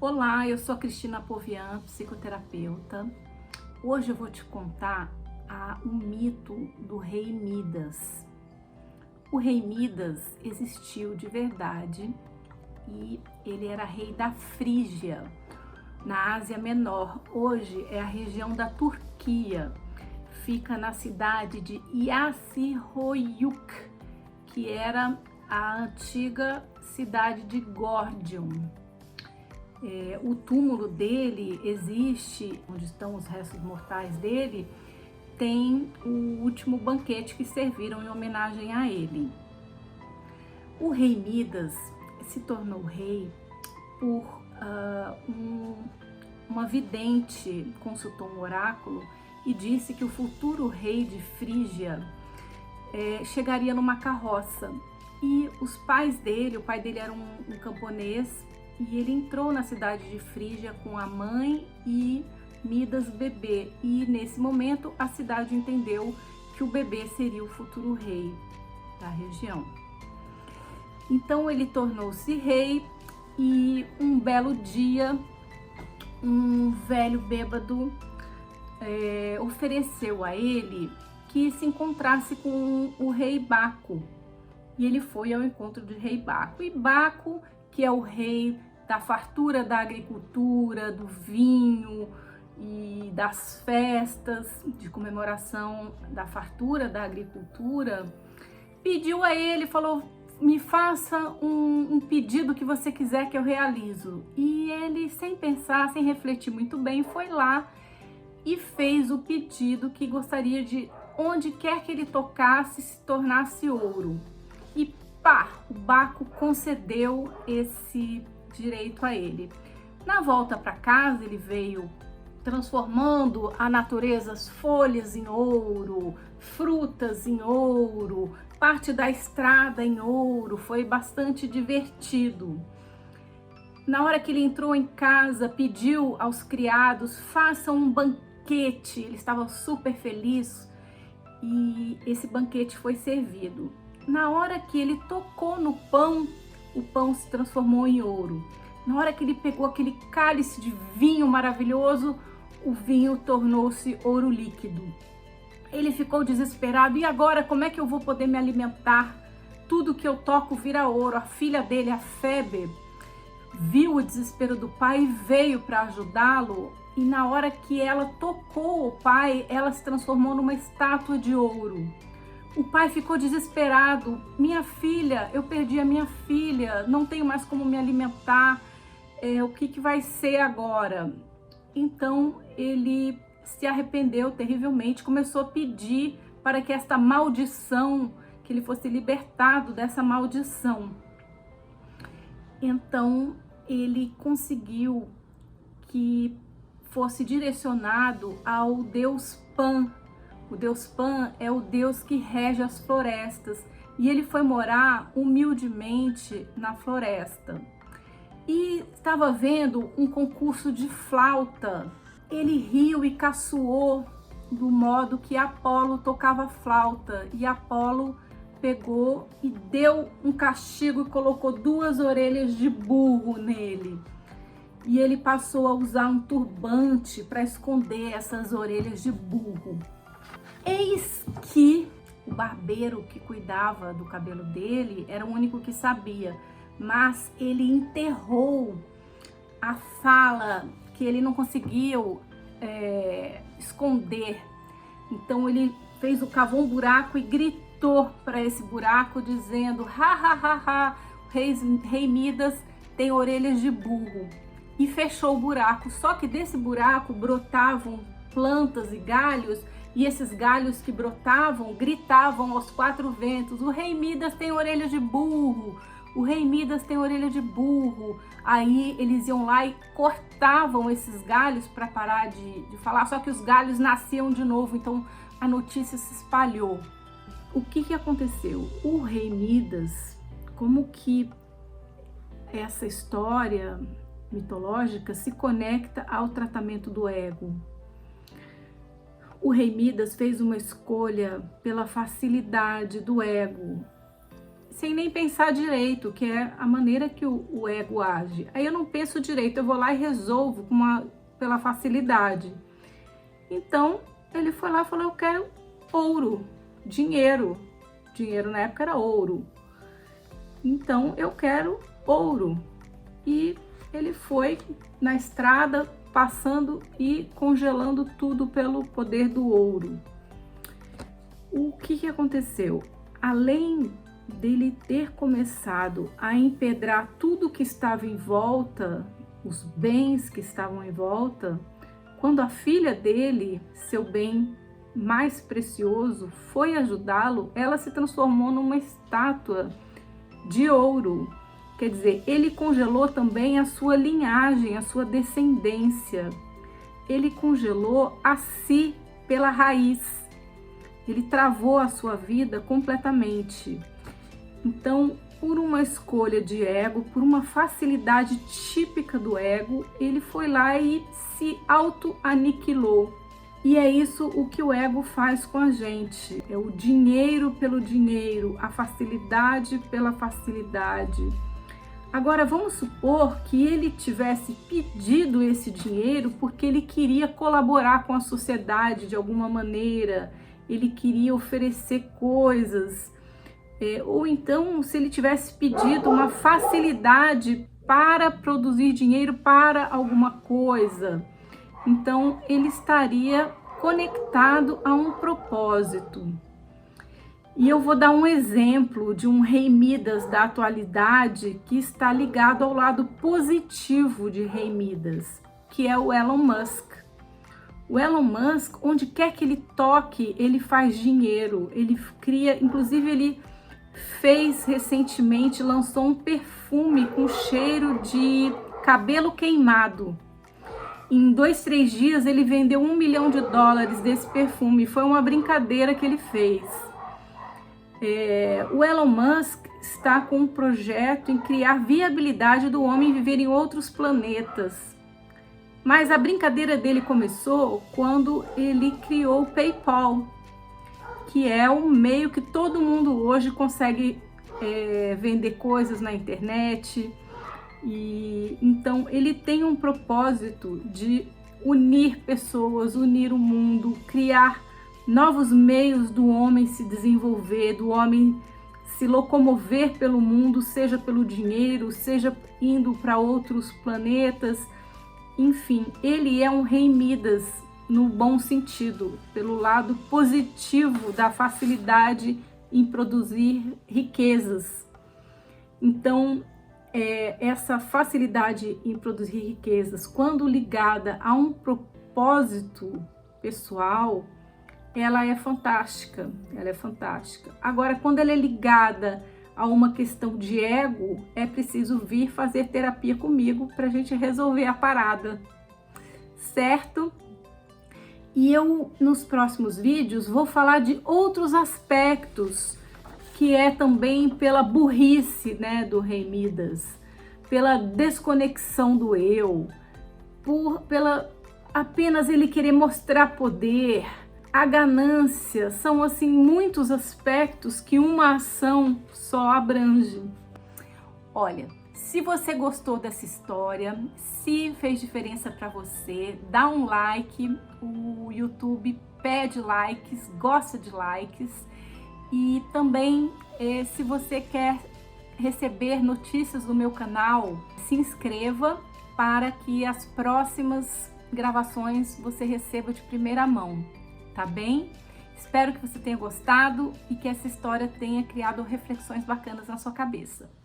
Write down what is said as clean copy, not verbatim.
Olá, eu sou a Cristina Povian, psicoterapeuta. Hoje eu vou te contar o mito do rei Midas. O rei Midas existiu de verdade e ele era rei da Frígia, na Ásia Menor. Hoje é a região da Turquia. Fica na cidade de Yassıhoyuk, que era a antiga cidade de Gordium. O túmulo dele existe, onde estão os restos mortais dele, tem o último banquete que serviram em homenagem a ele. O rei Midas se tornou rei por uma vidente consultou um oráculo e disse que o futuro rei de Frígia chegaria numa carroça. E os pais dele, o pai dele era um camponês, e ele entrou na cidade de Frígia com a mãe e Midas bebê. E nesse momento a cidade entendeu que o bebê seria o futuro rei da região. Então ele tornou-se rei e um belo dia um velho bêbado ofereceu a ele que se encontrasse com o rei Baco. E ele foi ao encontro do rei Baco. E Baco, que é o rei da fartura da agricultura, do vinho e das festas de comemoração da fartura da agricultura, pediu a ele, falou: me faça um pedido que você quiser que eu realizo. E ele, sem pensar, sem refletir muito bem, foi lá e fez o pedido que gostaria de, onde quer que ele tocasse, se tornasse ouro. E pá, o Baco concedeu esse direito a ele. Na volta para casa, ele veio transformando a natureza, as folhas em ouro, frutas em ouro, parte da estrada em ouro. Foi bastante divertido. Na hora que ele entrou em casa, pediu aos criados: façam um banquete. Ele estava super feliz e esse banquete foi servido. Na hora que ele tocou no pão, o pão se transformou em ouro. Na hora que ele pegou aquele cálice de vinho maravilhoso, o vinho tornou-se ouro líquido. Ele ficou desesperado. E agora, como é que eu vou poder me alimentar? Tudo que eu toco vira ouro. A filha dele, a Febe, viu o desespero do pai e veio para ajudá-lo. E na hora que ela tocou o pai, ela se transformou numa estátua de ouro. O pai ficou desesperado. Minha filha, eu perdi a minha filha, não tenho mais como me alimentar, o que vai ser agora? Então ele se arrependeu terrivelmente, começou a pedir para que esta maldição, que ele fosse libertado dessa maldição. Então ele conseguiu que fosse direcionado ao deus Pan. O deus Pan é o deus que rege as florestas e ele foi morar humildemente na floresta. E estava vendo um concurso de flauta. Ele riu e caçoou do modo que Apolo tocava flauta. E Apolo pegou e deu um castigo e colocou 2 orelhas de burro nele. E ele passou a usar um turbante para esconder essas orelhas de burro. Eis que o barbeiro que cuidava do cabelo dele era o único que sabia, mas ele enterrou a fala que ele não conseguiu esconder. Então ele cavou um buraco e gritou para esse buraco dizendo: ha ha ha ha, rei Midas tem orelhas de burro. E fechou o buraco. Só que desse buraco brotavam plantas e galhos. E esses galhos que brotavam gritavam aos 4 ventos: o rei Midas tem orelha de burro, o rei Midas tem orelha de burro. Aí eles iam lá e cortavam esses galhos para parar de falar, só que os galhos nasciam de novo, então a notícia se espalhou. O que aconteceu? O rei Midas, como que essa história mitológica se conecta ao tratamento do ego? O rei Midas fez uma escolha pela facilidade do ego. sem nem pensar direito, que é a maneira que o ego age. Aí eu não penso direito, eu vou lá e resolvo pela facilidade. Então, ele foi lá e falou, eu quero ouro, dinheiro. Dinheiro na época era ouro. Então, eu quero ouro. E ele foi na estrada, passando e congelando tudo pelo poder do ouro. O que aconteceu? Além dele ter começado a empedrar tudo que estava em volta, os bens que estavam em volta, quando a filha dele, seu bem mais precioso, foi ajudá-lo, ela se transformou numa estátua de ouro. Quer dizer, ele congelou também a sua linhagem, a sua descendência. Ele congelou a si pela raiz. Ele travou a sua vida completamente. Então, por uma escolha de ego, por uma facilidade típica do ego, ele foi lá e se auto-aniquilou. E é isso o que o ego faz com a gente. É o dinheiro pelo dinheiro, a facilidade pela facilidade. Agora, vamos supor que ele tivesse pedido esse dinheiro porque ele queria colaborar com a sociedade de alguma maneira, ele queria oferecer coisas, ou então se ele tivesse pedido uma facilidade para produzir dinheiro para alguma coisa, então ele estaria conectado a um propósito. E eu vou dar um exemplo de um rei Midas da atualidade que está ligado ao lado positivo de rei Midas, que é o Elon Musk. O Elon Musk, onde quer que ele toque, ele faz dinheiro, ele cria, inclusive ele fez recentemente, lançou um perfume com cheiro de cabelo queimado. Em 2, 3 dias ele vendeu $1 milhão desse perfume, foi uma brincadeira que ele fez. O Elon Musk está com um projeto em criar viabilidade do homem viver em outros planetas. Mas a brincadeira dele começou quando ele criou o PayPal, que é um meio que todo mundo hoje consegue vender coisas na internet. E então ele tem um propósito de unir pessoas, unir o mundo, criar novos meios do homem se desenvolver, do homem se locomover pelo mundo, seja pelo dinheiro, seja indo para outros planetas. Enfim, ele é um rei Midas no bom sentido, pelo lado positivo da facilidade em produzir riquezas. Então, essa facilidade em produzir riquezas, quando ligada a um propósito pessoal, ela é fantástica, ela é fantástica. Agora, quando ela é ligada a uma questão de ego, é preciso vir fazer terapia comigo para a gente resolver a parada, certo? E eu, nos próximos vídeos, vou falar de outros aspectos, que é também pela burrice, né, do rei Midas, pela desconexão do eu, pela apenas ele querer mostrar poder, a ganância, são assim muitos aspectos que uma ação só abrange. Olha, se você gostou dessa história, se fez diferença para você, dá um like, o YouTube pede likes, gosta de likes. E também, se você quer receber notícias do meu canal, se inscreva para que as próximas gravações você receba de primeira mão, tá bem? Espero que você tenha gostado e que essa história tenha criado reflexões bacanas na sua cabeça.